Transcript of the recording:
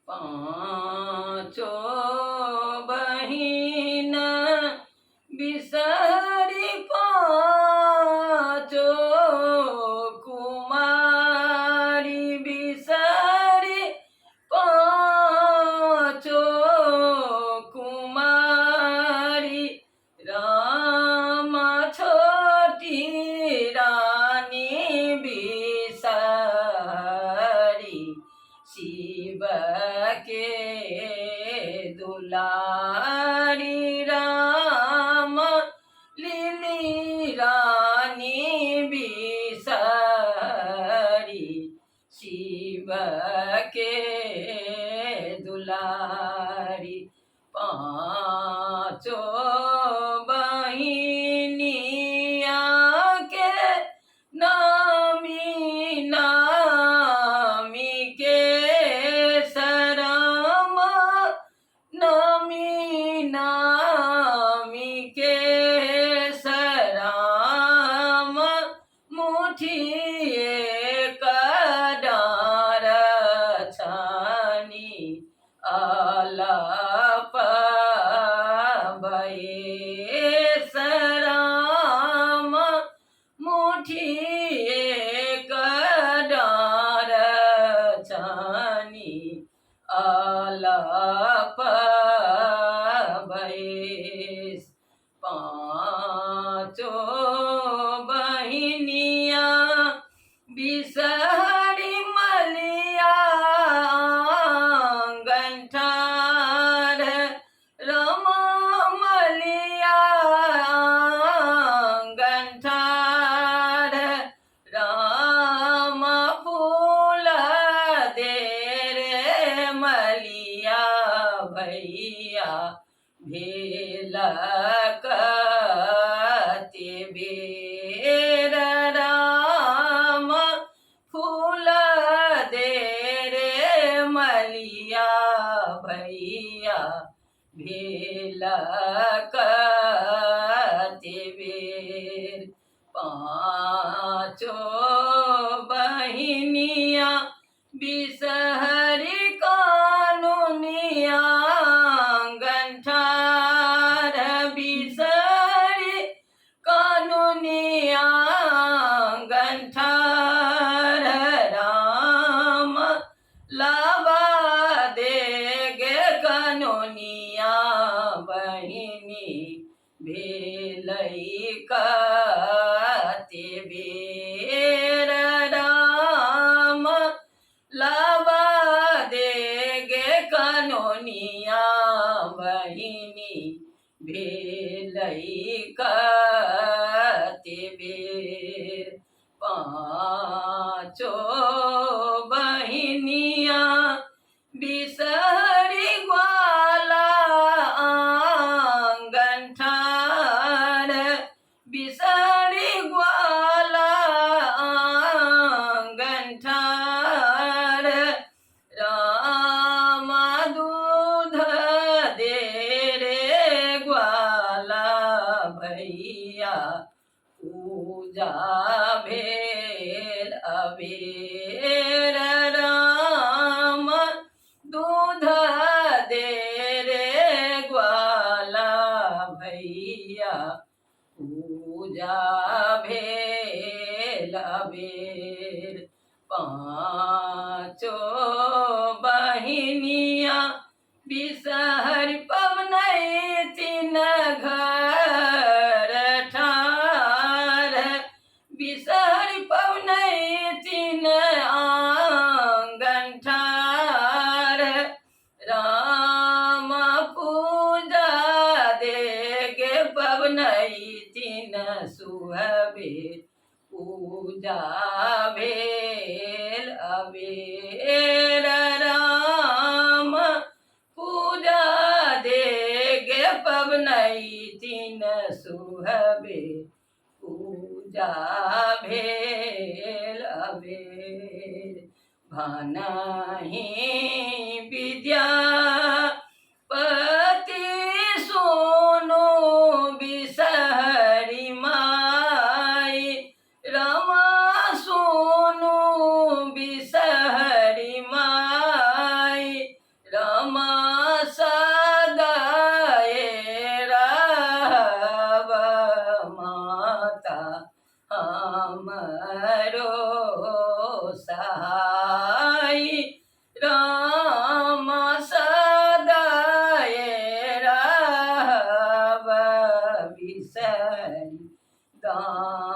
पाँचो बहिन बिसरी पाँचो कुमारी बिसरी पाँचो कुमारी राम छोटी रानी बिसरी शिव के दुलारी राम लिली रानी बिसरी शिव के दुलारी पाँचो बहिनिया के नामी नामी के शरम नामी नामी के शरम मुठिए कडार छानी आलाप भये शरम मुठिए कडार छानी आलाप भये पाँचो बहिनिया बिसरी मलिया आंगन रमा मलिया आंगन राम फूल दे रे मलिया भैया भेल कते बेर राम फूल दे रे मलिया भैया भेल कते बेर पाँचो बहिनिया बिसहरी कानूनिया गंठार बिसहरी कानूनिया गंठार राम लावा देगे कानूनिया बहिनी भेलई कते बेर राम लावा देगे कानूनिया बहिनी भेलई कते बेर पाँचो बहिनिया बिसहरी ग्वाला आंगन ठार बिसहरी ग्वाला आंगन ठार राम दूध दे रे ग्वाला भैया पूजा भेल अबेर राम दूध दे रे ग्वाला भैया पूजा भेल अबेर पाँचो बहिनिया बिसहरी पवनई तीन घर ठार बिसहरी पवनई तीन आंगन ठार राम पूजा देगे पवनई तीन सुहबेर पूजा भेल अबेर राम पूजा देगे पवनई तीन सुहबेर पूजा भेल अबेर भानहि विद्यापति सोनो बिसहरी माई रमा सोनो बिसहरी माई राम सदाए राव बिसरि दाम